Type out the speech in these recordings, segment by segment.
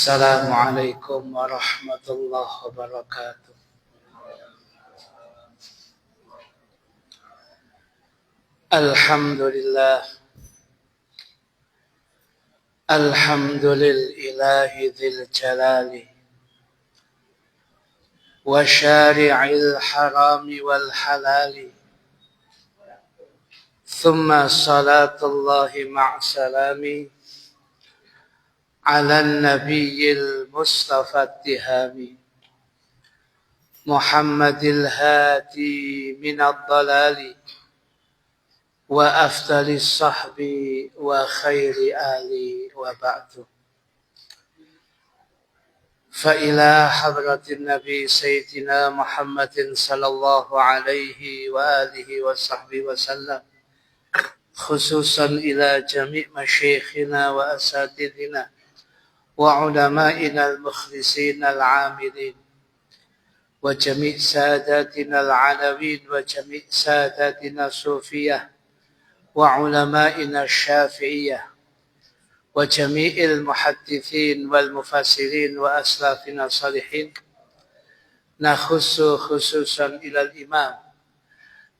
Assalamualaikum warahmatullahi wabarakatuh. Alhamdulillah. Alhamdulillahi dzil jalali wa syari'il harami wal halali. Thumma salatullahi ma'asalami ala nabiyil mustafa tihami Muhammadil hadi minad dalali wa afdalis sahbi wa khairi ali wa ba'du. Fa ila hadratin nabi sayyidina Muhammadin sallallahu alaihi wa alihi wa sahbihi wa sallam, khususan ila jami' masyayikhina wa asatidina wa ulama'ina al-mukhlisin al-amilin wa jami' sadatina al-alawin wa jami' sadatina sufiyah wa ulama'ina syafi'iyah wa jami'il muhaddithin wal mufassirin wa aslafina salihin. Nakhussu khususan ilal imam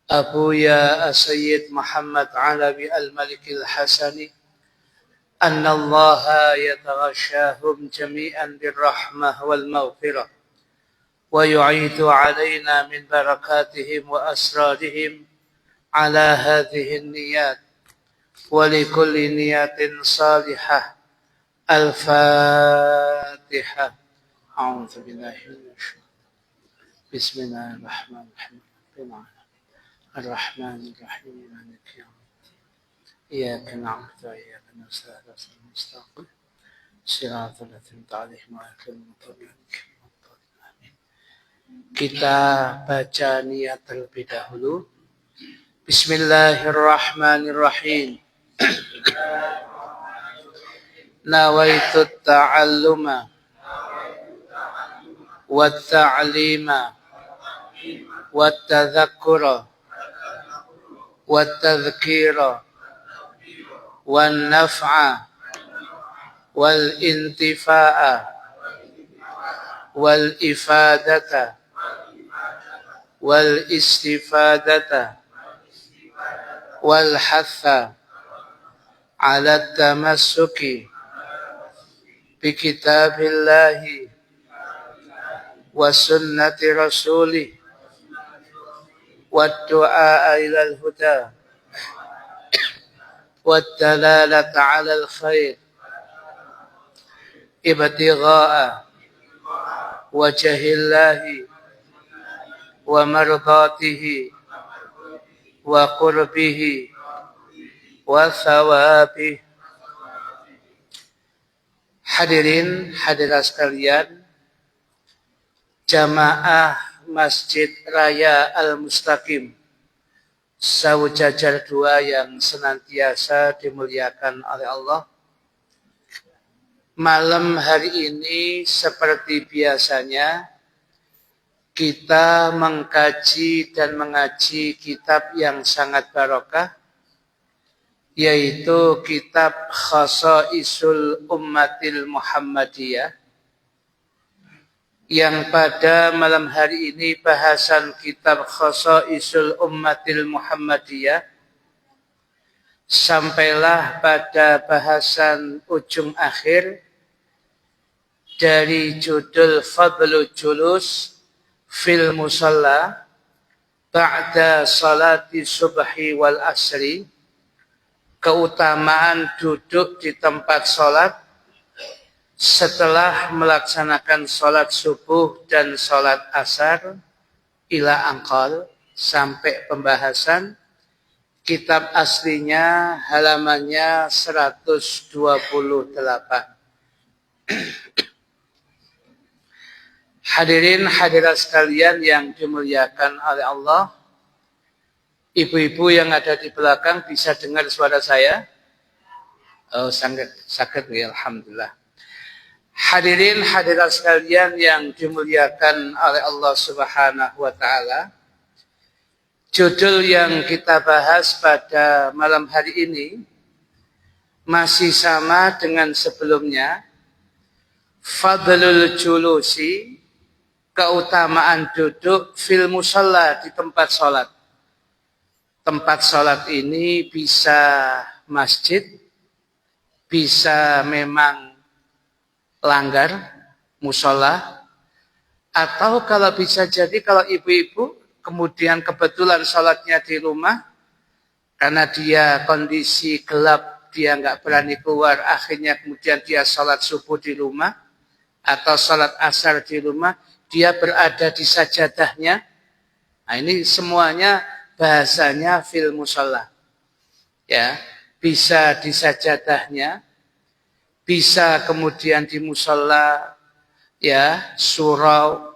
Abuya Sayyid Muhammad Alawi al-Malikil Hasani anna Allah yataghashahum jami'an birrahmah wal maghfirah wa yu'idu alaina min barakatihim wa asrarihim ala hadhihi niyat wa likulli niyatin salihah. Al-Fatihah. A'udzu billahi minasy syaitonir rajim. Bismillahirrahmanirrahim. Ar-Rahmanir-Rahim. Maliki yaumiddin. Iyyaka na'budu wa iyyaka nasta'in. Ihdinas siratal mustaqim. Shiratal ladzina an'amta 'alaihim ghairil maghdubi 'alaihim. Kita baca niat terlebih dahulu. Bismillahirrahmanirrahim. Nawaitu ta'alluma wa ta'lima wa tadhakkura wa tadhkira wa naf'a wal intifa'a wal ifadata wal istifadata wal hatha ala tamassuki bi kitabillahi wa sunnati rasulih wa du'a ilal huda wa dalalata ala al khair ibtigha'a wajhillahi wa mardatihi wa qurbihi wa thawabihi. Hadirin hadirat sekalian, jamaah Masjid Raya Al-Mustaqim Saujajar 2 yang senantiasa dimuliakan oleh Allah. Malam hari ini seperti biasanya kita mengkaji dan mengaji kitab yang sangat barokah, yaitu kitab Khasaisul Ummatil Muhammadiyah, yang pada malam hari ini bahasan kitab Khasaisul Ummatil Muhammadiyah sampailah pada bahasan ujung akhir dari judul Fadlul Julus fil Musalla ba'da salati subhi wal asri, keutamaan duduk di tempat sholat setelah melaksanakan sholat subuh dan sholat asar, ila angkol, sampai pembahasan. Kitab aslinya halamannya 128. Hadirin hadirat sekalian yang dimuliakan oleh Allah, ibu-ibu yang ada di belakang bisa dengar suara saya? Oh, sangat ya, alhamdulillah. Hadirin hadirat sekalian yang dimuliakan oleh Allah Subhanahu wa taala, judul yang kita bahas pada malam hari ini masih sama dengan sebelumnya, Fadlul julusi, keutamaan duduk fil musalla, di tempat sholat. Tempat sholat ini bisa masjid, bisa memang langgar, musola, atau kalau bisa jadi kalau ibu-ibu kemudian kebetulan sholatnya di rumah, karena dia kondisi gelap, dia nggak berani keluar, akhirnya kemudian dia sholat subuh di rumah, atau sholat asar di rumah, dia berada di sajadahnya. Nah, ini semuanya bahasanya fil musalla. Ya, bisa di sajadahnya, bisa kemudian di musalla, ya, surau,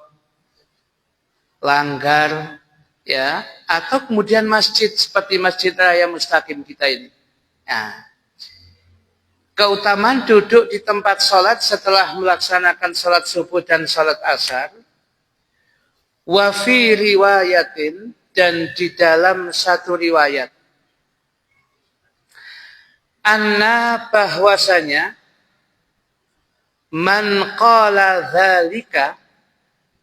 langgar, ya, atau kemudian masjid seperti Masjid Raya Mustaqim kita ini. Nah, keutamaan duduk di tempat sholat setelah melaksanakan sholat subuh dan sholat asar. Wa fi riwayatin, dan di dalam satu riwayat. Anna, bahwasanya, man qala dzalika,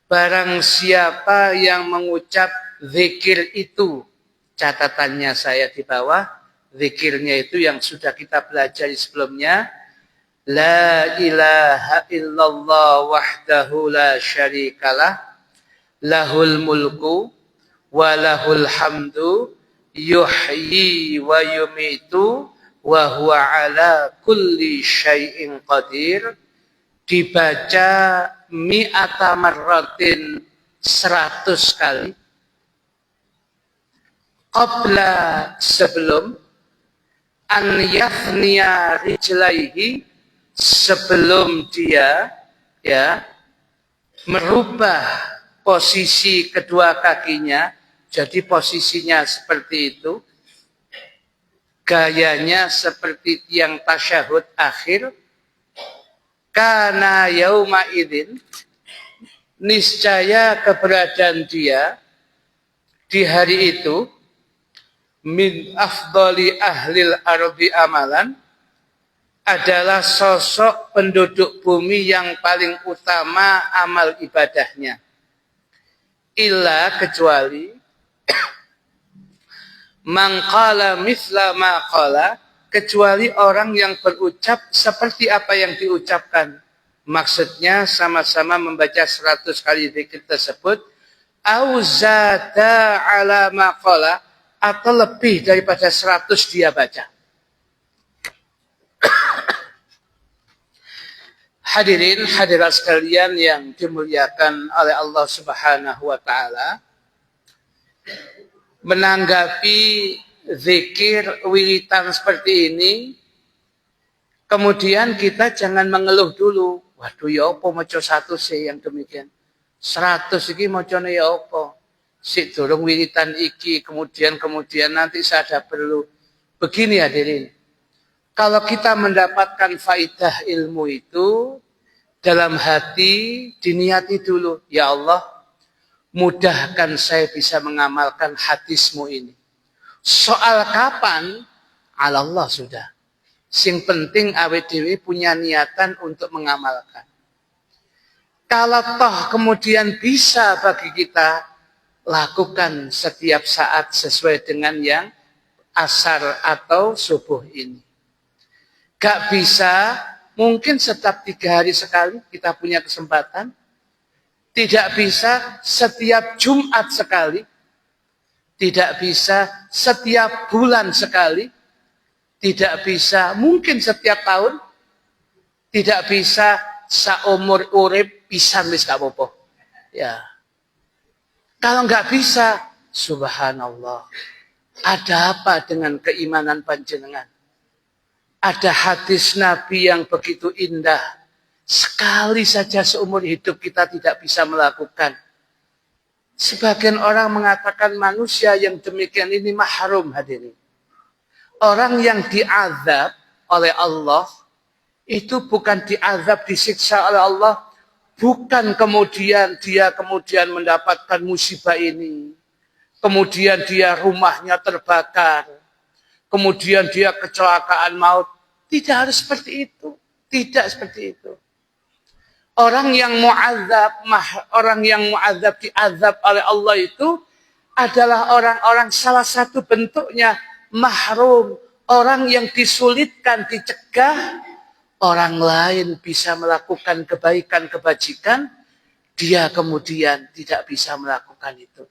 barang siapa yang mengucap zikir itu, catatannya saya di bawah, zikirnya itu yang sudah kita pelajari sebelumnya. La ilaha illallah wahdahu la syarikalah, lahul mulku wa lahul hamdu, yuhyi wa yumitu wa huwa ala kulli syai'in qadir, dibaca mi'ata marratin 100 kali. Qabla, sebelum, an yathniya rijlaihi, sebelum dia, ya, merubah posisi kedua kakinya, jadi posisinya seperti itu, gayanya seperti yang tasyahud akhir. Kana yauma idzin, niscaya keberadaan dia di hari itu, min afdali ahlil ardi amalan, adalah sosok penduduk bumi yang paling utama amal ibadahnya. Illa, kecuali, man qala mithla ma qala, kecuali orang yang berucap seperti apa yang diucapkan. Maksudnya sama-sama membaca 100 kali zikir tersebut, au zada ala ma qala, atau lebih daripada 100 dia baca. Hadirin hadirat sekalian yang dimuliakan oleh Allah Subhanahu wa taala, menanggapi zikir wiritan seperti ini, kemudian kita jangan mengeluh dulu. Waduh, ya apa maca 100 sih yang demikian. 100 iki macane ya apa? Sik durung wiritan iki, kemudian nanti saya ada perlu. Begini hadirin. Kalau kita mendapatkan faidah ilmu itu, dalam hati diniati dulu, ya Allah, mudahkan saya bisa mengamalkan hadismu ini. Soal kapan, ala Allah sudah. Sing penting awet dewi punya niatan untuk mengamalkan. Kalau toh kemudian bisa bagi kita, lakukan setiap saat sesuai dengan yang asar atau subuh ini. Gak bisa, mungkin setiap 3 hari sekali kita punya kesempatan. Tidak bisa setiap Jumat sekali. Tidak bisa setiap bulan sekali. Tidak bisa mungkin setiap tahun. Tidak bisa saumur urip pisan wis gak apa-apa. Ya. Kalau nggak bisa, subhanallah. Ada apa dengan keimanan panjenengan? Ada hadis Nabi yang begitu indah. Sekali saja seumur hidup kita tidak bisa melakukan. Sebagian orang mengatakan manusia yang demikian ini mahrum hadirin. Orang yang diazab oleh Allah, itu bukan diazab, disiksa oleh Allah. Bukan kemudian dia mendapatkan musibah ini. Kemudian dia rumahnya terbakar. Kemudian dia kecelakaan maut. Tidak harus seperti itu. Tidak seperti itu. Orang yang mu'adzab diazab oleh Allah itu adalah orang-orang salah satu bentuknya mahrum, orang yang disulitkan, dicegah, orang lain bisa melakukan kebaikan, kebajikan, dia kemudian tidak bisa melakukan itu.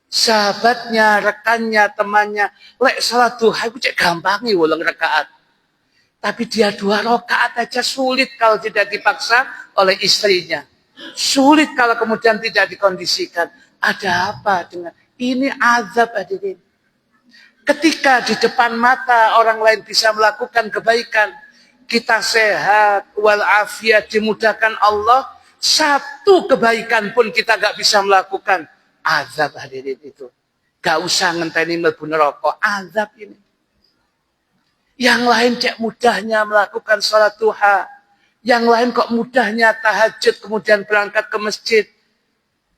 Sahabatnya, rekannya, temannya, lek salat duha itu cek gampangi wulang rakaat. Tapi dia 2 rakaat aja sulit kalau tidak dipaksa oleh istrinya. Sulit kalau kemudian tidak dikondisikan. Ada apa dengan ini? Azab hadirin. Ketika di depan mata orang lain bisa melakukan kebaikan, kita sehat walafiat dimudahkan Allah, satu kebaikan pun kita gak bisa melakukan. Azab hadirin itu. Gak usah ngenteni mlebu neraka, azab ini. Yang lain cek mudahnya melakukan sholat duha. Yang lain kok mudahnya tahajud kemudian berangkat ke masjid.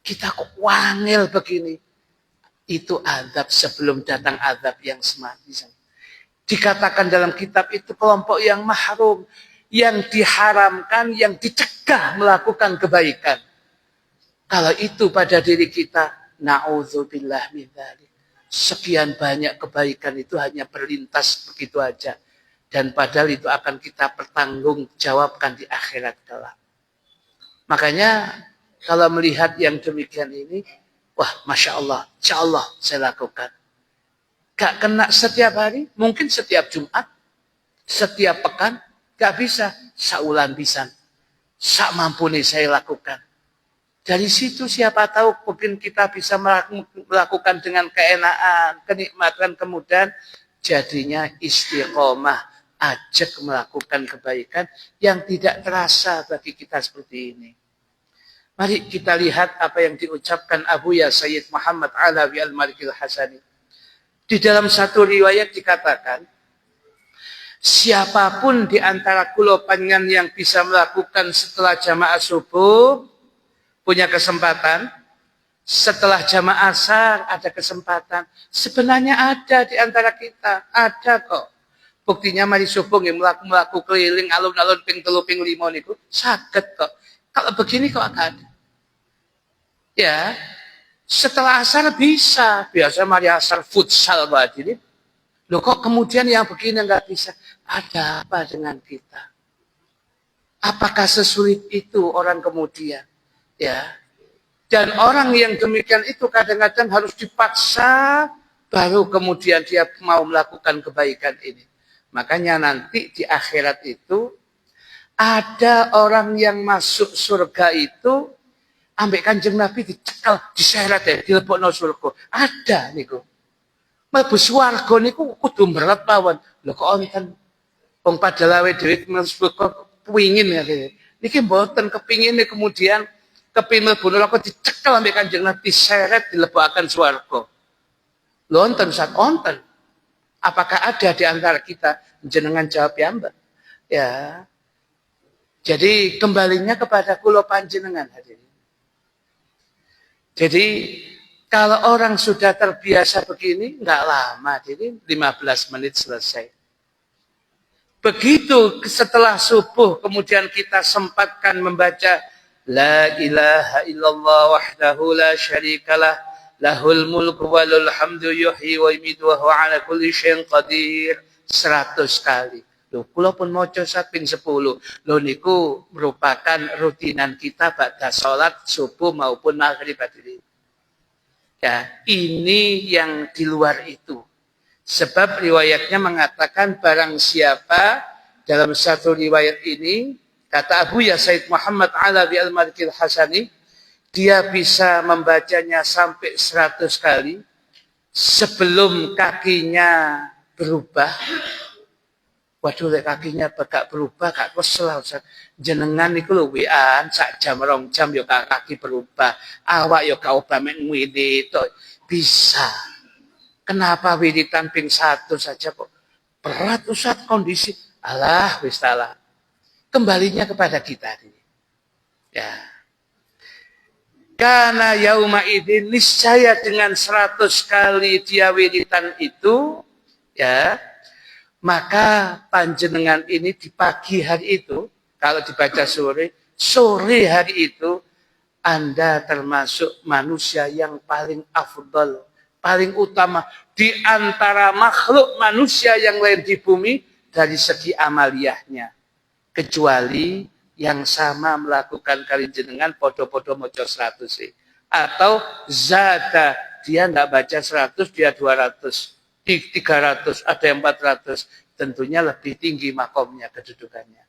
Kita kok wangil begini. Itu azab sebelum datang azab yang semati. Dikatakan dalam kitab itu kelompok yang mahrum. Yang diharamkan, yang dicegah melakukan kebaikan. Kalau itu pada diri kita, na'udzubillah min dzalik. Sekian banyak kebaikan itu hanya berlintas begitu aja. Dan padahal itu akan kita pertanggungjawabkan di akhirat kelak. Makanya kalau melihat yang demikian ini, wah Masya Allah, Insya Allah saya lakukan. Gak kena setiap hari, mungkin setiap Jumat, setiap pekan, gak bisa. Saulan pisan. Sak mampu nih saya lakukan. Dari situ siapa tahu mungkin kita bisa melakukan dengan keenaan, kenikmatan, kemudian jadinya istiqomah, ajak melakukan kebaikan yang tidak terasa bagi kita seperti ini. Mari kita lihat apa yang diucapkan Abuya Sayyid Muhammad Alawi Al-Malikil Hasani. Di dalam satu riwayat dikatakan, siapapun di antara kula panjenengan yang bisa melakukan setelah jamaah subuh, punya kesempatan, setelah jamaah asar ada kesempatan. Sebenarnya ada di antara kita, ada kok. Buktinya mari subuh nggih mlaku-mlaku keliling alun-alun ping 3 ping 5 niku saged kok. Kalau begini kok agak ada. Ya, setelah asar bisa, biasa mari asar futsal hadirin. Loh kok kemudian yang begini enggak bisa? Ada apa dengan kita? Apakah sesulit itu orang kemudian? Ya, dan orang yang demikian itu kadang-kadang harus dipaksa baru kemudian dia mau melakukan kebaikan ini. Makanya nanti di akhirat itu ada orang yang masuk surga itu ambek Kanjeng Nabi dicekal, diseret ya, dilebokno surga. Ada niku. Mlebu swarga niku kudu berat mawon. Lho kok wonten wong padahal dhewe mlebu pengin ya. Niki mboten kepingin kemudian kepingin mlebu neraka dicekel ambek Kanjeng Nabi, diseret dilebokaken swarga. Lho wonten sak wonten. Apakah ada di antara kita? Jenengan jawab ya Mbak. Ya. Jadi kembalinya kepada kula panjenengan hadirin. Jadi kalau orang sudah terbiasa begini, enggak lama, jadi 15 menit selesai. Begitu setelah subuh kemudian kita sempatkan membaca La ilaha illallah wahdahu la syarikalah lahul mulku walul hamdu yuhyi wa yumiitu wa huwa ala kulli syai'in qadir 100 kali. Loh, kula pun maca ping 10. Loh niku merupakan rutinan kita pada salat subuh maupun maghrib hadirin. Ya, ini yang di luar itu. Sebab riwayatnya mengatakan barang siapa dalam satu riwayat ini, kata Abuya Sayyid Muhammad Alawi Al-Malikil Hasani, dia bisa membacanya sampai 100 kali sebelum kakinya berubah. Waduh, kakinya gak berubah, gak kesel. Jenengan itu lho wian, sak jam 2 jam ya kaki berubah. Awak ya gak ubah mek ngwidi itu. Bisa. Kenapa wiritan ping 1 saja kok berat Ustaz kondisi? Alah, wis salah. Kembalinya kepada kita ini. Ya. Karena yauma idzin niscaya dengan 100 kali dia wiritan itu, ya, maka panjenengan ini di pagi hari itu Kalau dibaca sore hari itu Anda termasuk manusia yang paling afdal, paling utama di antara makhluk manusia yang lain di bumi dari segi amaliyahnya. Kecuali yang sama melakukan kali jenengan podo-podo moco 100 sih. Atau zada, dia enggak baca 100, dia 200, 300, ada yang 400. Tentunya lebih tinggi makomnya, kedudukannya.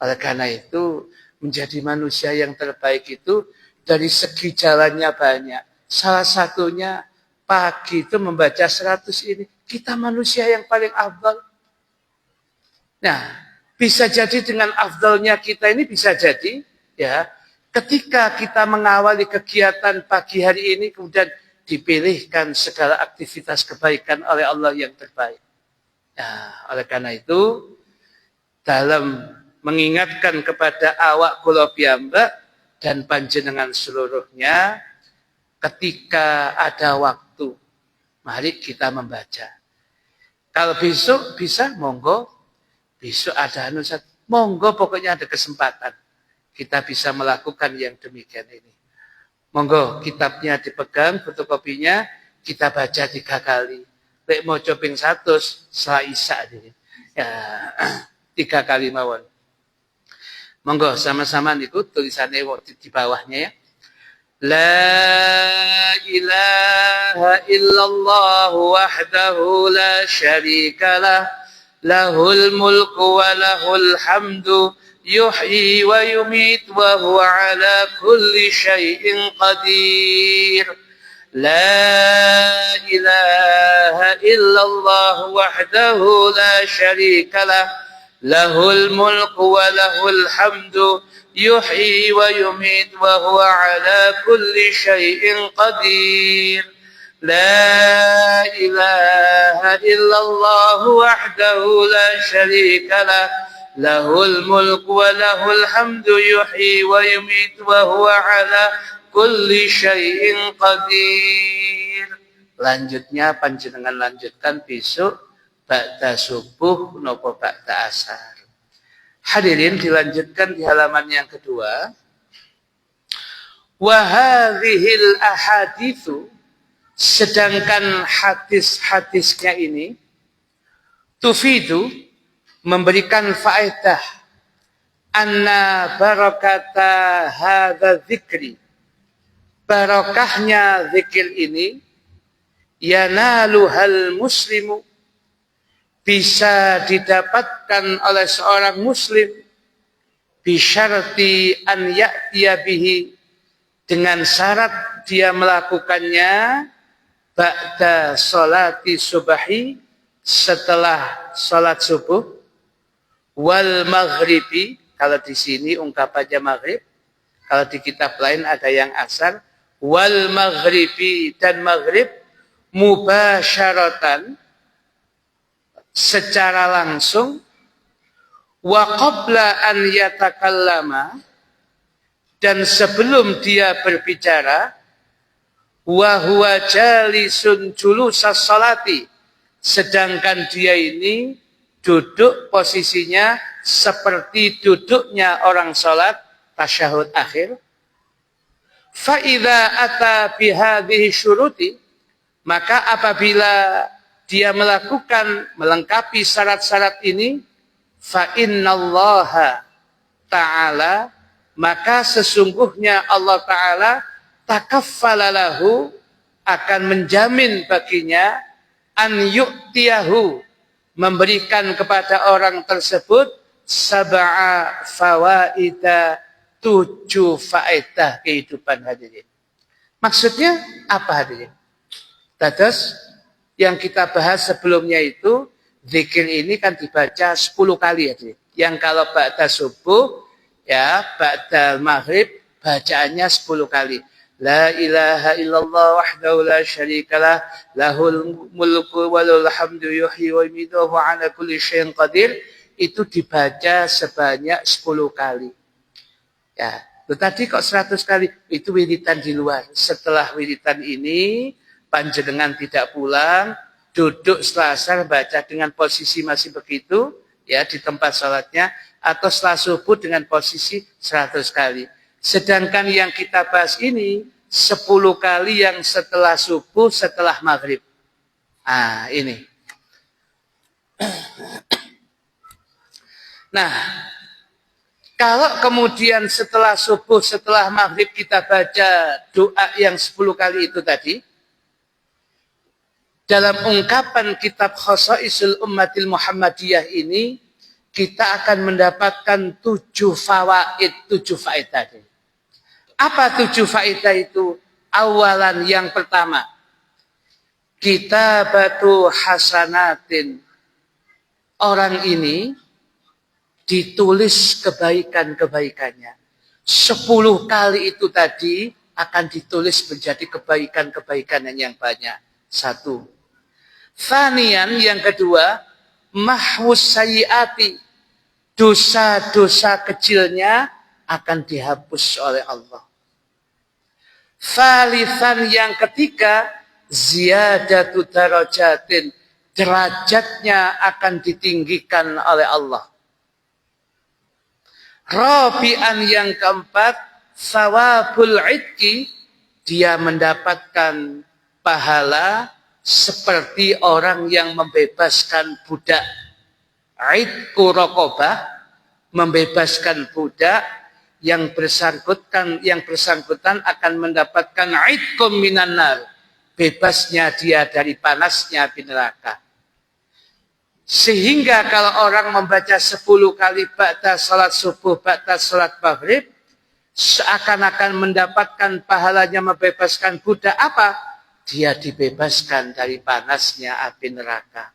Oleh karena itu, menjadi manusia yang terbaik itu dari segi jalannya banyak. Salah satunya pagi itu membaca 100 ini. Kita manusia yang paling afdal. Nah, bisa jadi dengan afdalnya kita ini bisa jadi ya ketika kita mengawali kegiatan pagi hari ini kemudian dipilihkan segala aktivitas kebaikan oleh Allah yang terbaik. Nah, oleh karena itu dalam mengingatkan kepada awak kula piyambak dan panjenengan seluruhnya ketika ada waktu mari kita membaca. Kalau besok bisa monggo, besok ada monggo pokoknya ada kesempatan kita bisa melakukan yang demikian ini. Monggo kitabnya dipegang, fotokopinya kita baca 3 kali. Lek mau coping 100 setelah isya ini. Ya, 3 kali mawon. Monggo sama-sama niku tulisannya di bawahnya ya. La ilaha illallah wahdahu la syarikalah lahul mulku wa lahul hamdu yuhyi wa yumit wa huwa ala kulli syai'in qadir. La ilaha illallah wahdahu la syarikalah lahul mulku wa lahul hamdu yuhyi wa yumit wa huwa ala kulli syai'in qadir. La ilaha illallah wahdahu la syarika lah lahul mulku wa lahul hamdu yuhyi wa yumit wa huwa ala kulli syai'in qadir. Lanjutnya panjenengan lanjutkan besok ba'da subuh nopo ba'da asar. Hadirin dilanjutkan di halaman yang kedua. Wa hadhil ahaditsu, sedangkan hadis-hadisnya ini tufidu memberikan faedah anna barakata hadza dzikri, barokahnya zikir ini yanaluhal muslimu, bisa didapatkan oleh seorang muslim bisyarti an ya'tiya bihi, dengan syarat dia melakukannya ba'da sholati subahi, setelah sholat subuh, wal maghribi, kalau di sini ungkapannya maghrib, kalau di kitab lain ada yang asar, wal maghribi, dan maghrib mubasyaratan, secara langsung, wa qabla an yatakallama, dan sebelum dia berbicara, wa huwa jalisun julusas salati, sedangkan dia ini duduk posisinya seperti duduknya orang salat tasyahud akhir. Fa idza ata bihadhihi syuruti, maka apabila dia melakukan melengkapi syarat-syarat ini, fa innallaha ta'ala, maka sesungguhnya Allah Ta'ala takaffala lahu, akan menjamin baginya, an yu'tiyahu, memberikan kepada orang tersebut, sab'a fawaida, 7 faedah kehidupan. Hadirin, maksudnya apa hadirin? Dados yang kita bahas sebelumnya itu, zikir ini kan dibaca 10 kali ya. Yang kalau ba'da subuh, ya ba'da maghrib, bacaannya 10 kali. La ilaha illallah wahdahu la syarikalah lahul mulku wa lahul hamdu yuhyi wa yumiitu wa ala kulli syai'in qadir. Itu dibaca sebanyak 10 kali. Ya, tadi kok 100 kali? Itu wiritan di luar. Setelah wiritan ini, panjenengan tidak pulang, duduk setelah asar baca dengan posisi masih begitu, ya di tempat sholatnya, atau setelah subuh dengan posisi 100 kali. Sedangkan yang kita bahas ini 10 kali yang setelah subuh, setelah maghrib. Ini. Nah, kalau kemudian setelah subuh, setelah maghrib kita baca doa yang 10 kali itu tadi, dalam ungkapan kitab Khosaisul Ummatil Muhammadiyah ini, kita akan mendapatkan 7 fawaid, 7 faedah. Apa 7 faedah itu? Awalan, yang pertama, kitabatu hasanatin. Orang ini ditulis kebaikan-kebaikannya. 10 kali itu tadi akan ditulis menjadi kebaikan-kebaikan yang banyak. 1. Tsaniyan, yang kedua, mahwus sayyiati. Dosa-dosa kecilnya akan dihapus oleh Allah. Tsalitsan, yang ketiga, ziyadatu darajatin. Derajatnya akan ditinggikan oleh Allah. Rabi'an, yang keempat, sawabul idki. Dia mendapatkan pahala seperti orang yang membebaskan budak. Idku raqabah, membebaskan budak. Yang bersangkutan akan mendapatkan idkum minan nar, bebasnya dia dari panasnya api neraka. Sehingga kalau orang membaca 10 kali ba'da salat subuh, ba'da salat maghrib, seakan-akan mendapatkan pahalanya membebaskan budak. Apa? Dia dibebaskan dari panasnya api neraka.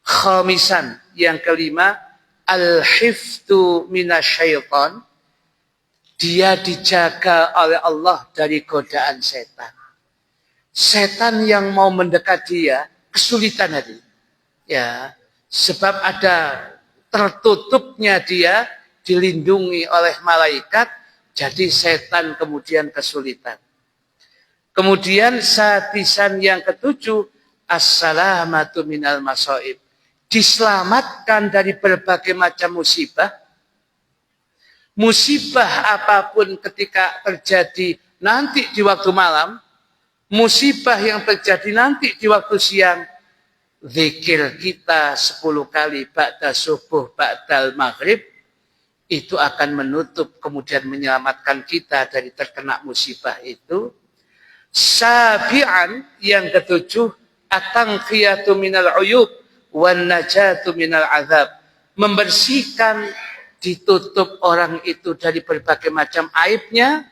Khamisan, yang kelima, al-hifdu minasyaitan. Dia dijaga oleh Allah dari godaan setan. Setan yang mau mendekat dia kesulitan tadi. Ya, sebab ada tertutupnya dia, dilindungi oleh malaikat, jadi setan kemudian kesulitan. Kemudian sadisan, yang ketujuh, assalamatu minal masaib. Diselamatkan dari berbagai macam musibah. Musibah apapun ketika terjadi nanti di waktu malam, musibah yang terjadi nanti di waktu siang, zikir kita 10 kali ba'da subuh, ba'dal maghrib, itu akan menutup kemudian menyelamatkan kita dari terkena musibah itu. Sabi'an, yang ketujuh, at-tanqiyatu minal uyub wan najatu minal azab. Membersihkan, ditutup orang itu dari berbagai macam aibnya,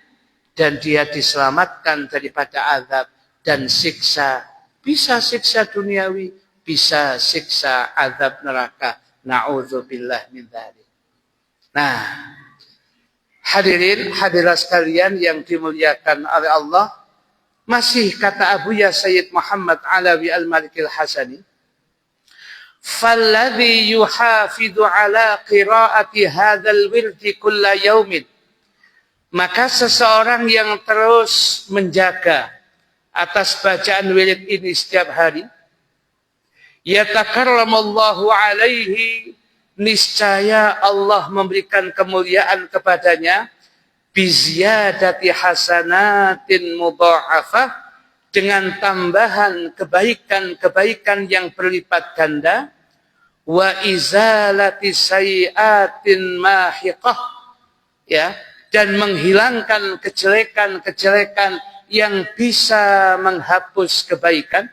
dan dia diselamatkan daripada azab dan siksa. Bisa siksa duniawi, bisa siksa azab neraka. Na'udzubillah min dzalik. Nah, hadirin hadirat sekalian yang dimuliakan oleh Allah, masih kata Abu Ya Sayyid Muhammad Alawi Al-Maliki Al-Hasani, falladhi yuhafidhu ala qiraati hadzal wirdi kulla yaumin. Maka seseorang yang terus menjaga atas bacaan wirid ini setiap hari, yatakarramallahu alaihi, niscaya Allah memberikan kemuliaan kepadanya, biziyadati hasanatin mudha'afah, dengan tambahan kebaikan-kebaikan yang berlipat ganda, wa izalati sayiatin mahiqah, ya, dan menghilangkan kejelekan-kejelekan yang bisa menghapus kebaikan,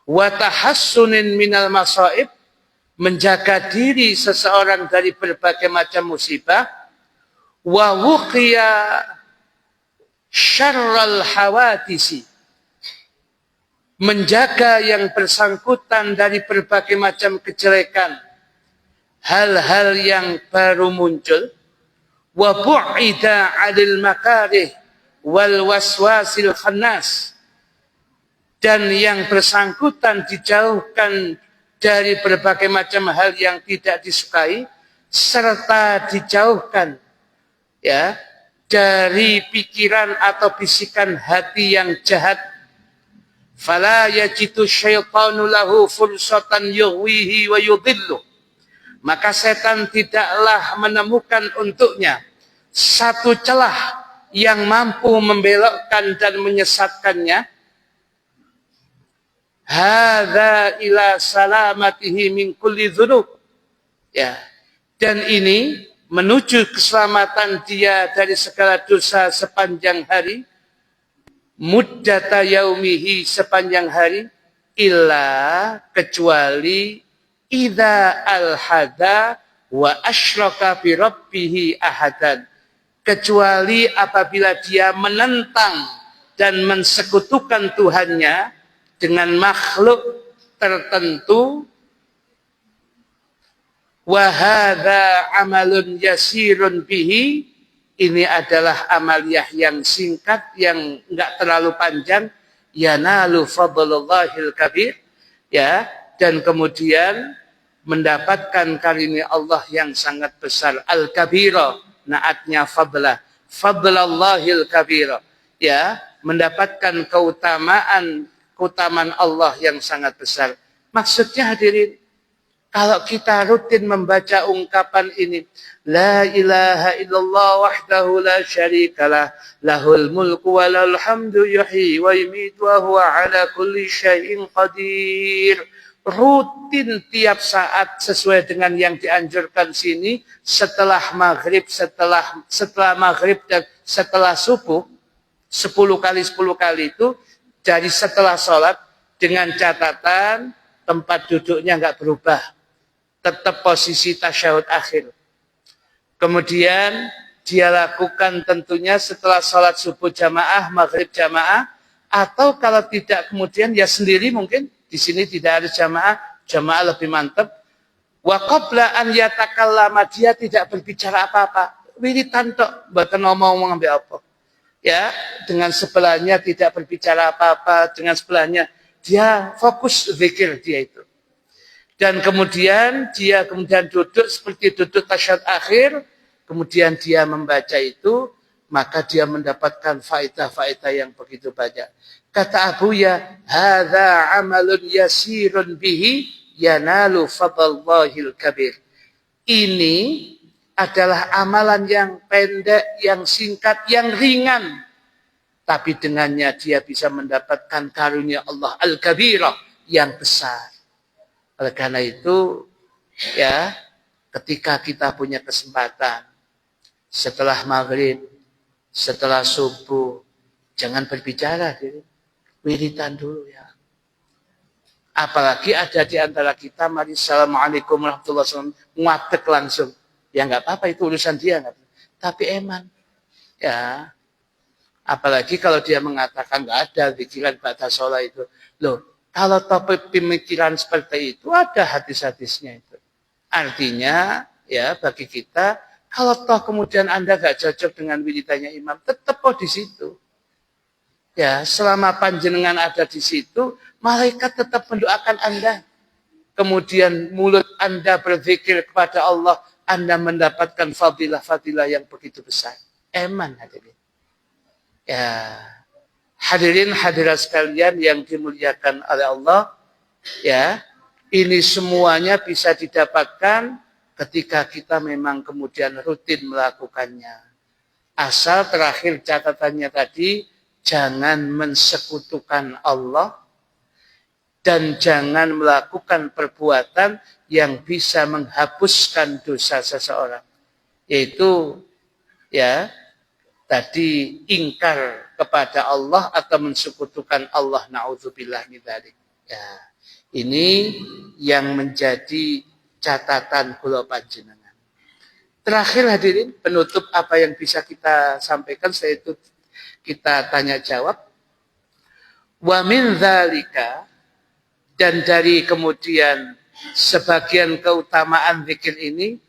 wa tahassunin minal masaib, menjaga diri seseorang dari berbagai macam musibah, wa wuqiya syarral hawadisi, menjaga yang bersangkutan dari berbagai macam kejelekan, hal-hal yang baru muncul, wa bu'ida 'anil makarih wal waswasil khannas, dan yang bersangkutan dijauhkan dari berbagai macam hal yang tidak disukai, serta dijauhkan, ya, dari pikiran atau bisikan hati yang jahat. Fala yajidu syaitanu lahu fursatan yughwihi wa yudhillu, maka setan tidaklah menemukan untuknya satu celah yang mampu membelokkan dan menyesatkannya. Hadza ila salamatihi min kulli dzunub. Ya. Dan ini menuju keselamatan dia dari segala dosa sepanjang hari. Muddata yaumihi, sepanjang hari, illa, kecuali idza alhada wa asyraka bi rabbih ahadan, kecuali apabila dia menentang dan mensekutukan Tuhannya dengan makhluk tertentu. Wa hadza amalun yasirun bihi, ini adalah amaliyah yang singkat, yang enggak terlalu panjang. Yanalu fadlullahil kabir, ya, dan kemudian mendapatkan karunia Allah yang sangat besar. Al-kabira, naatnya fadlah, fadlallahil kabira, ya, mendapatkan keutamaan Allah yang sangat besar. Maksudnya hadirin, kalau kita rutin membaca ungkapan ini, la ilaha illallah wahdahu la syarikalah, lahul mulku wa lahul hamdu yuhyi wa yumiitu wa huwa ala kulli syai'in qadir. Rutin tiap saat sesuai dengan yang dianjurkan sini, setelah maghrib, setelah maghrib dan setelah subuh, 10 kali itu, dari setelah sholat, dengan catatan tempat duduknya enggak berubah, tetap posisi tasyahud akhir. Kemudian dia lakukan tentunya setelah sholat subuh jamaah, maghrib jamaah, atau kalau tidak kemudian ya sendiri, mungkin di sini tidak ada jamaah lebih mantap. Wa qabla an yatakallama, dia tidak berbicara apa-apa, wiritan tok, mboten ngomong ambek apa. Ya, dengan sebelahnya tidak berbicara apa-apa, dengan sebelahnya dia fokus zikir dia itu. Dan kemudian dia duduk seperti duduk tasyahud akhir, kemudian dia membaca itu, maka dia mendapatkan faedah-faedah yang begitu banyak. Kata Abu Ya, hadza amalun yasirun bihi yanalu fadlallahil kabir. Ini adalah amalan yang pendek, yang singkat, yang ringan. Tapi dengannya dia bisa mendapatkan karunia Allah al-kabirah, yang besar. Oleh karena itu, ya, ketika kita punya kesempatan, setelah maghrib, setelah subuh, jangan berbicara, wiritan dulu ya. Apalagi ada di antara kita, mari assalamualaikum warahmatullahi wabarakatuh, nguatek langsung. Ya nggak apa-apa, itu urusan dia. Tapi eman. Ya. Apalagi kalau dia mengatakan nggak ada pikiran ba'da sholat itu. Loh, kalau topik pemikiran seperti itu, ada hadis-hadisnya itu. Artinya, ya bagi kita, kalau toh kemudian Anda nggak cocok dengan wiridannya imam, tetap di situ. Ya, selama panjenengan ada di situ, malaikat tetap mendoakan Anda. Kemudian mulut Anda berzikir kepada Allah, Anda mendapatkan fadilah-fadilah yang begitu besar. Eman hadirin. Ya, hadirin hadirat sekalian yang dimuliakan oleh Allah, ya, ini semuanya bisa didapatkan ketika kita memang kemudian rutin melakukannya. Asal terakhir catatannya tadi, jangan mensekutukan Allah dan jangan melakukan perbuatan yang bisa menghapuskan dosa seseorang. Yaitu, ya, tadi ingkar kepada Allah atau mensekutukan Allah, na'udzubillah min dzalik. Ya, ini yang menjadi catatan kula panjenengan. Terakhir hadirin, penutup apa yang bisa kita sampaikan, yaitu kita tanya jawab. Wa min dzalika, dan dari kemudian sebagian keutamaan zikir ini,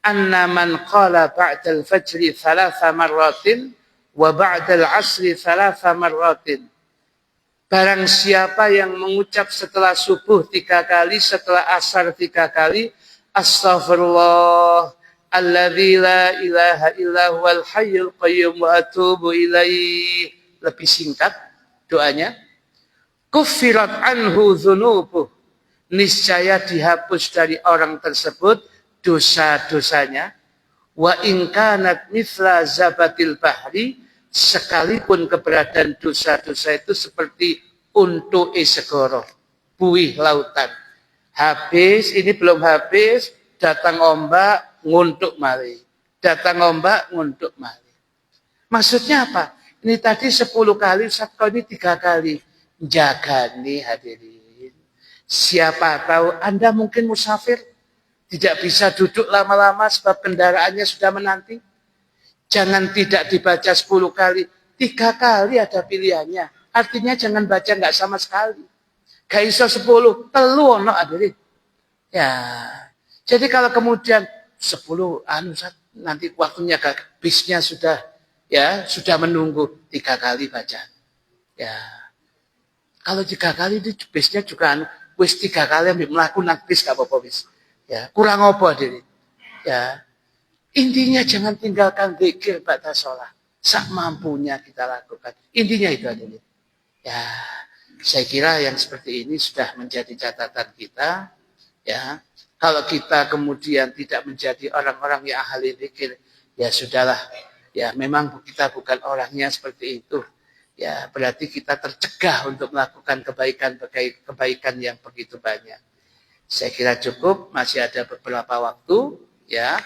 anna man qala ba'dal fajri 3 marratin wa ba'dal asri 3 marratin. Barang siapa yang mengucap setelah subuh 3 kali, setelah asar 3 kali, astaghfirullah alladzi la ilaha illa huwal hayyul qayyum wa atubu ilaih. Lebih singkat doanya. Kuffirat anhu dzunubuh, niscaya dihapus dari orang tersebut dosa-dosanya, wa in kanat mithla zabatil bahri, sekalipun keberadaan dosa-dosa itu seperti untuk segoro, buih lautan. Habis, ini belum habis, datang ombak, nguntuk mari. Datang ombak, nguntuk mari. Maksudnya apa? Ini tadi 10 kali, Ustaz, kau ini 3 kali. Jaga nih hadirin. Siapa tahu Anda mungkin musafir, tidak bisa duduk lama-lama sebab kendaraannya sudah menanti. Jangan tidak dibaca 10 kali, 3 kali ada pilihannya. Artinya jangan baca nggak sama sekali. Gak iso 10, telu ono hadirin. Ya. Jadi kalau kemudian 10 nanti waktunya bisnya sudah menunggu, 3 kali baca. Ya. Kalau 3 kali itu bisnya juga wis 3 kali ambil melakukan bis gak apa-apa bis. Ya, kurang apa hadirin. Ya. Intinya jangan tinggalkan zikir ba'da sholat. Sak mampunya kita lakukan. Intinya itu hadirin. Ya, saya kira yang seperti ini sudah menjadi catatan kita. Ya, kalau kita kemudian tidak menjadi orang-orang yang ahli zikir, ya sudahlah. Ya, memang kita bukan orangnya seperti itu. Ya, berarti kita tercegah untuk melakukan kebaikan yang begitu banyak. Saya kira cukup, masih ada beberapa waktu, ya.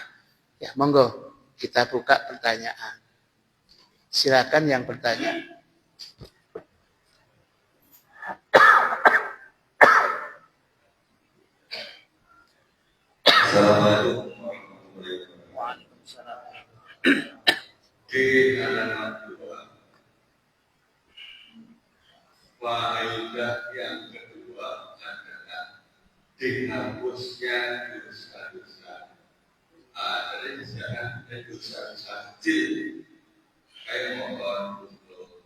Ya, monggo kita buka pertanyaan. Silakan yang bertanya. Assalamualaikum warahmatullahi wabarakatuh. Di halaman 2, faedah yang kedua adalah dihapusnya dosa-dosa. Dari sekarang dosa-dosa kecil. Saya mohon untuk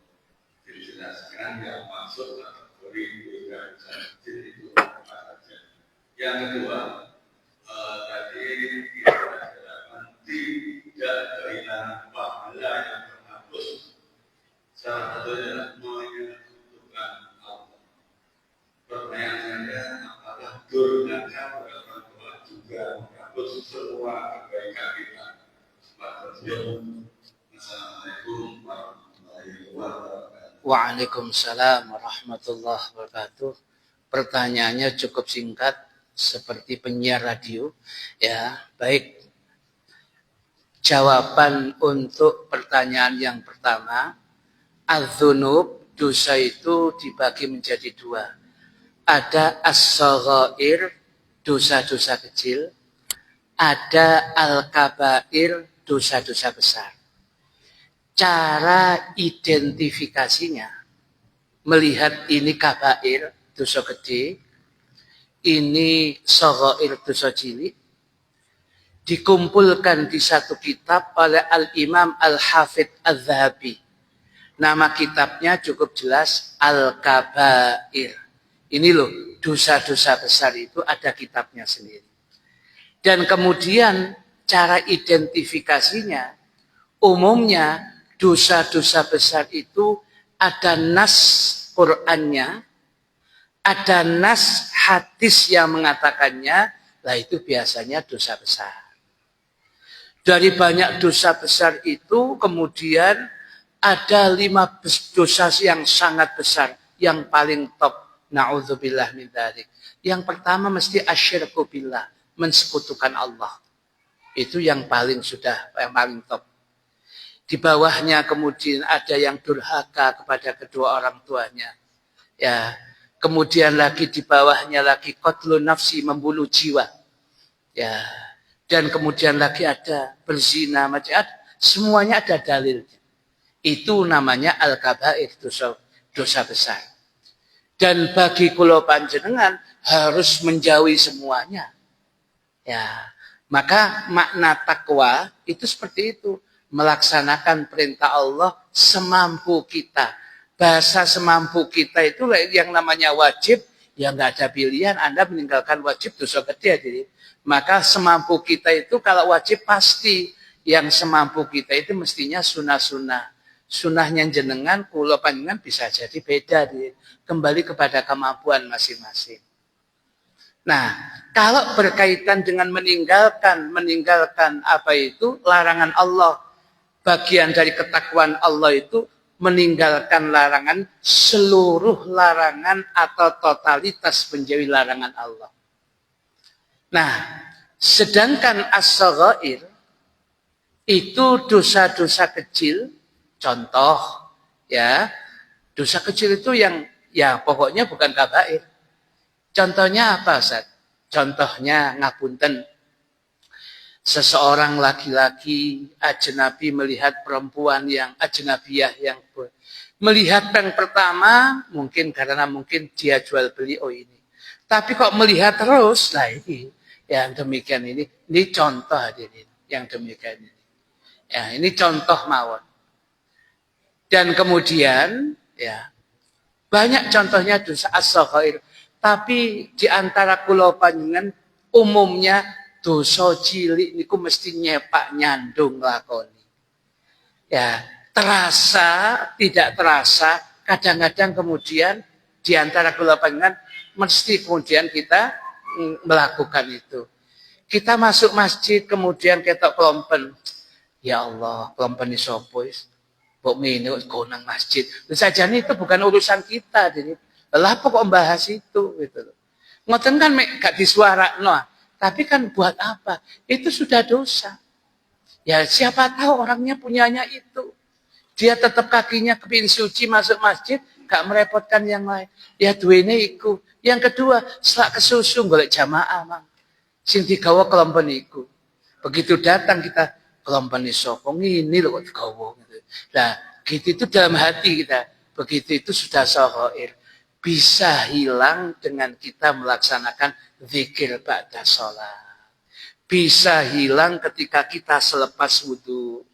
dijelaskan yang maksud kategori dosa-dosa kecil itu apa saja. Yang kedua, tadi kita jelaskan tidak kehilangan pahala yang terhapus. Salah satunya adalah menyekutukan Allah. Pertanyaan saya, apakah durhaka pada orang tua juga menghapus semua kebaikan kita? Assalamualaikum warahmatullahi wabarakatuh. Waalaikumsalam warahmatullahi wabarakatuh. Pertanyaannya cukup singkat, seperti penyiar radio. Ya, baik. Jawaban untuk pertanyaan yang pertama, az-dzunub, dosa itu dibagi menjadi 2. Ada as-shaghair, dosa-dosa kecil. Ada al-kabair, dosa-dosa besar. Cara identifikasinya, melihat ini kabair, dosa gede, ini shaghair, dosa cilik, dikumpulkan di satu kitab oleh Al-Imam Al-Hafidh Al-Zahabi. Nama kitabnya cukup jelas, Al-Kabair. Ini loh, dosa-dosa besar itu ada kitabnya sendiri. Dan kemudian cara identifikasinya, umumnya dosa-dosa besar itu ada nas Qur'annya, ada nas hadis yang mengatakannya, lah itu biasanya dosa besar. Dari banyak dosa besar itu kemudian ada 5 dosa yang sangat besar, yang paling top. Na'udzubillah min dzalik. Yang pertama mesti asyirku billah, mensekutukan Allah. Itu yang paling top. Di bawahnya kemudian ada yang durhaka kepada kedua orang tuanya. Ya, kemudian lagi di bawahnya lagi qatlun nafsi, membunuh jiwa. Ya, dan kemudian lagi ada berzina, semuanya ada dalilnya. Itu namanya al-kabair, dosa besar. Dan bagi kula panjenengan harus menjauhi semuanya. Ya, maka makna takwa itu seperti itu, melaksanakan perintah Allah semampu kita. Bahasa semampu kita itu yang namanya wajib, ya nggak ada pilihan. Anda meninggalkan wajib dosa gede, jadi. Maka semampu kita itu kalau wajib pasti, yang semampu kita itu mestinya sunnah-sunnah. Sunnahnya jenengan, kula panjenengan bisa jadi beda, kembali kepada kemampuan masing-masing. Nah, kalau berkaitan dengan meninggalkan apa itu larangan Allah, bagian dari ketakwaan Allah itu meninggalkan larangan, seluruh larangan atau totalitas menjauhi larangan Allah. Nah, sedangkan as-saghair itu dosa-dosa kecil, contoh ya, dosa kecil itu yang ya pokoknya bukan kabair. Contohnya apa, Ustaz? Contohnya ngapunten. Seseorang laki-laki ajnabi melihat perempuan yang ajnabiyah yang melihat yang pertama mungkin karena mungkin dia jual beli ini. Tapi kok melihat terus, nah ini yang demikian ini contoh hadirin yang demikian ini. Ya, ini contoh mawon. Dan kemudian ya banyak contohnya dosa as-saghair. Tapi di antara kula panjenengan umumnya dosa cilik niku mesti nyepak nyandung lakoni. Ya, terasa, tidak terasa, kadang-kadang kemudian di antara kula panjenengan mesti kemudian kita melakukan itu. Kita masuk masjid kemudian ketok kelompen. Ya Allah, kelompen ni sapa wis? Mbok mene kok nang masjid. Sajane itu bukan urusan kita, jadi lah kok bahas itu gitu loh. Ngoten kan gak disuarakno. Tapi kan buat apa? Itu sudah dosa. Ya siapa tahu orangnya punyanya itu. Dia tetap kakinya kepingin suci masuk masjid, gak merepotkan yang lain. Ya duwene iku. Yang kedua, selak kesusu golek jamaah, Mang. Sing digawa kelompen iku. Begitu datang kita kelompen sapa ngene lho kok digawa gitu. Nah, gitu itu dalam hati kita. Begitu itu sudah saghair. Bisa hilang dengan kita melaksanakan zikir ba'da sholat. Bisa hilang ketika kita selepas wudhu.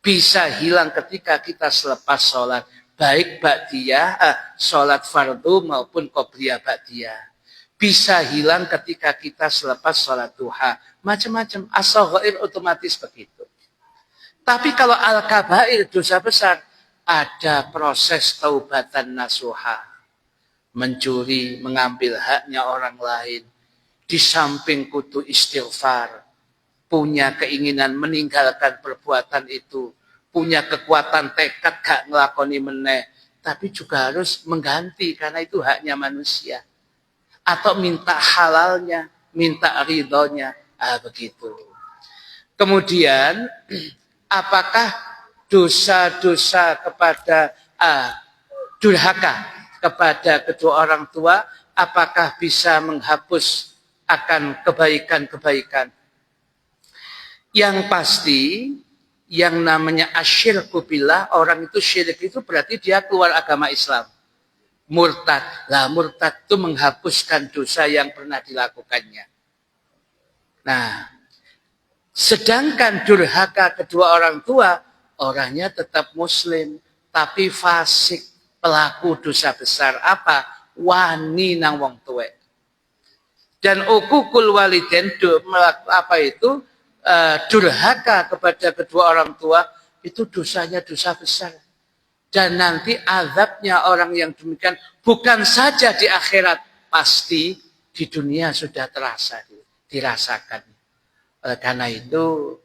Bisa hilang ketika kita selepas sholat. Baik ba'diyah, sholat fardu maupun qobliyah ba'diyah. Bisa hilang ketika kita selepas sholat duha. Macam-macam. As-saghair otomatis begitu. Tapi kalau al-kabair, dosa besar, ada proses taubatan nasuha. Mencuri, mengambil haknya orang lain. Di samping kudu istighfar. Punya keinginan meninggalkan perbuatan itu. Punya kekuatan tekad gak ngelakoni meneh. Tapi juga harus mengganti karena itu haknya manusia. Atau minta halalnya, minta ridhonya. Begitu. Kemudian, apakah dosa-dosa kepada durhaka kepada kedua orang tua, apakah bisa menghapus akan kebaikan-kebaikan? Yang pasti, yang namanya asyirku billah, orang itu syirik itu berarti dia keluar agama Islam. Murtad. Lah murtad itu menghapuskan dosa yang pernah dilakukannya. Nah, sedangkan durhaka kedua orang tua, orangnya tetap muslim, tapi fasik. Pelaku dosa besar apa? Wani nang wong tuwek. Dan ukukul waliden apa itu? Durhaka kepada kedua orang tua itu dosanya dosa besar. Dan nanti azabnya orang yang demikian bukan saja di akhirat, pasti di dunia sudah terasa, dirasakan. Karena itu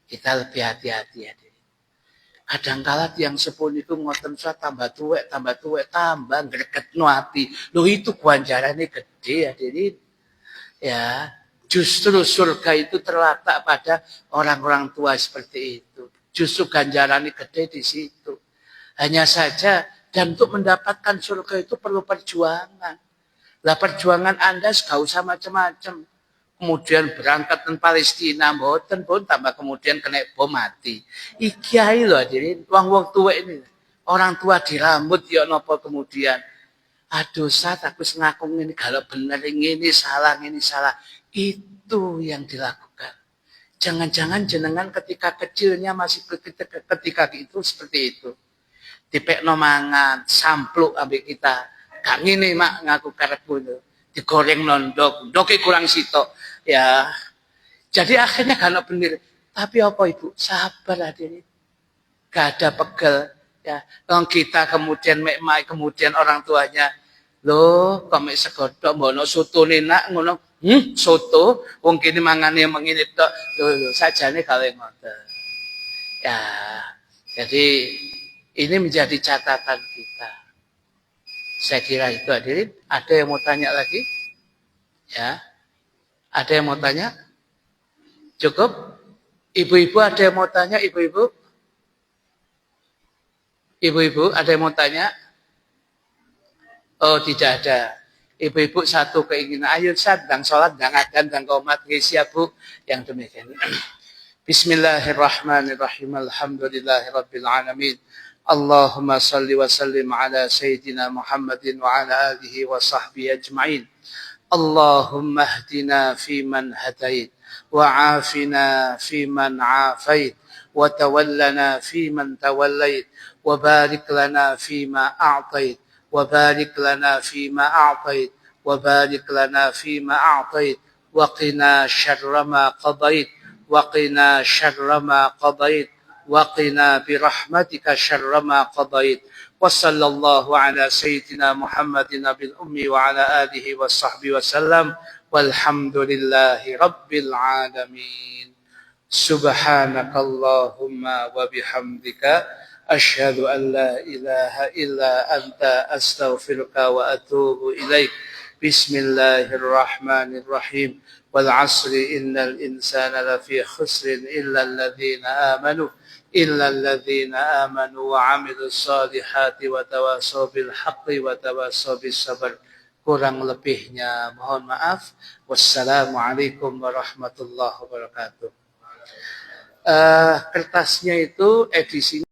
kita lebih hati-hati ya. Kadang-kala yang sepuluh itu ngoten tambah tuwek, tambah gregetno ati. Loh itu ganjarannya gede ya, jadi ya justru surga itu terletak pada orang-orang tua seperti itu. Justru ganjarannya gede di situ. Hanya saja dan untuk mendapatkan surga itu perlu perjuangan. Lah perjuangan Anda gak usah macam-macam. Kemudian berangkat ke Palestina, mboten pun tambah kemudian kena bom mati. Iki ae lho hadirin, wong-wong tua ini. Orang tua dirambut ya napa kemudian. Aduh, Sat, aku ngaku ini kalau bener ini salah. Itu yang dilakukan. Jangan-jangan jenengan ketika kecilnya masih ketika itu seperti itu. Dipekno mangan, sampluk ambek kita. Gak ngene mak ngaku karepku itu. Digoreng nondok, ndoke kurang sitok. Ya, jadi akhirnya gak bener. Tapi apa ibu? Sabar hadirin. Gak ada pegel. Ya, kalau kita kemudian kemudian orang tuanya, loh, kok mek segodok, mbono sutune nak ngono, Soto, wong kene mangane mengene tok, lho sajane gawe ngoten. Ya, jadi ini menjadi catatan kita. Saya kira itu hadirin. Ada yang mau tanya lagi? Ya, ada yang mau tanya? Cukup? Ibu-ibu ada yang mau tanya? Ibu-ibu? Ibu-ibu ada yang mau tanya? Oh, tidak ada. Ibu-ibu satu keinginan, ayo sedang sholat, dan adan, dan komat, siap bu, yang demikian. Bismillahirrahmanirrahim. Alhamdulillahirabbil alamin. Allahumma salli wa sallim ala sayyidina Muhammadin wa ala alihi wa sahbihi ajma'in. Allahumma hdina fi man hadait, wa afina fi man afait, wa tawallana fi man tawallait, wa barik lana fi ma a'tait. وبارك لنا فيما أعطيت وبارك لنا فيما أعطيت وقنا شر ما قضيت وقنا شر ما قضيت وقنا برحمتك شر ما قضيت وصلى الله على سيدنا محمد نبي الأمي وعلى آله وصحبه وسلم والحمد لله رب العالمين سبحانك اللهم وبحمدك أشهد أن لا إله إلا أنت أستغفرك وأتوب إليك بسم الله الرحمن الرحيم والعصر إن الإنسان لفي خسر إلا الذين آمنوا وعملوا الصالحات وتواصوا بالحق وتواصوا بالصبر. Kurang lebihnya mohon maaf. Wassalamualaikum warahmatullahi wabarakatuh. Kertasnya itu edisinya